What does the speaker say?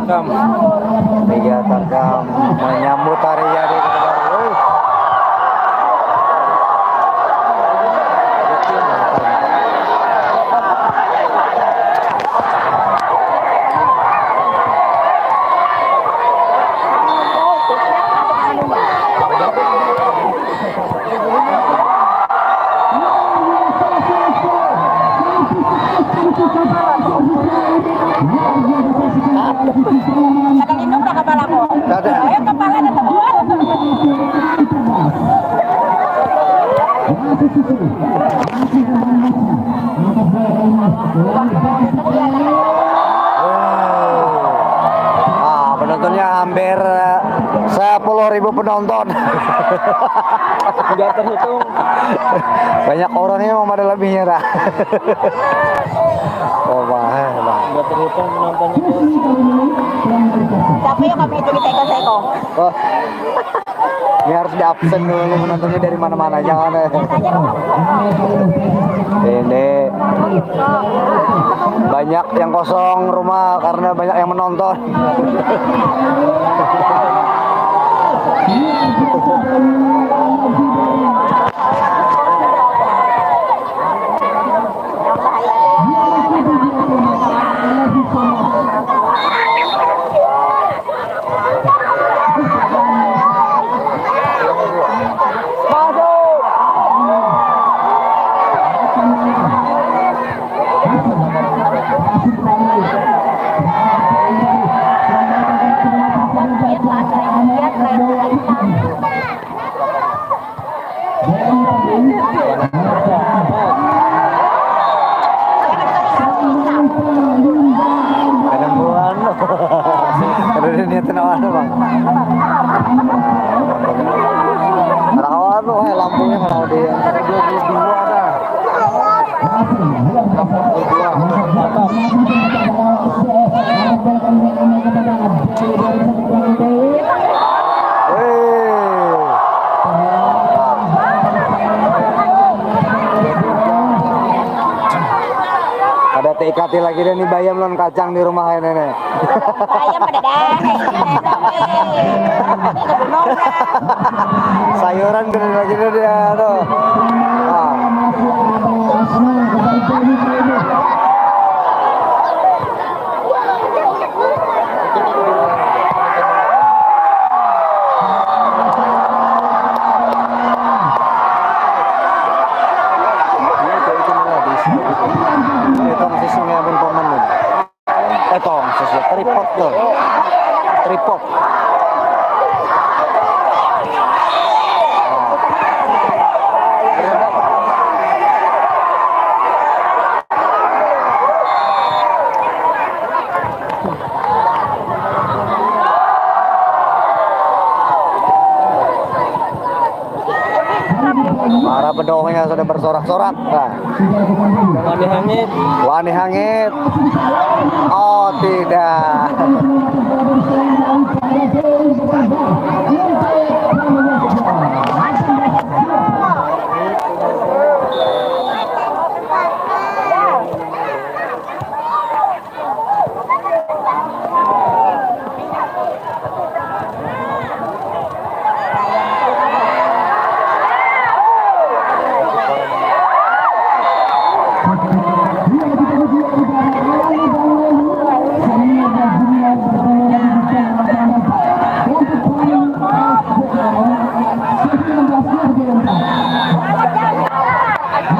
Tarkam. Liga Tarkam menyambut hari jadi Nakalindong na kepala ko. Ayo kepala na temuan. Penontonnya hampir 10.000 penonton. Nggak terhitung. Banyak orang yang memang ada lebihnya dah. Oh mahal. Nggak terhitung penontonnya. Tapi yung kami itu seko-seko. Oh. Ini harus di absen dulu penontonnya dari mana-mana, jangan ini banyak yang kosong rumah karena banyak yang menonton. Ada niatan awal bang. Anak awal tuh lampunya kalau dia 22 ada. Ada TKT lagi deh nih bayam lon kacang di rumah ini nih. Bayam ada dah. Sayuran gede lagi deh dia tuh. Tripod tuh. Tripod. Para pendukungnya sudah bersorak-sorak. Nah. Wani hangit. Wani hangit. Oh tidak.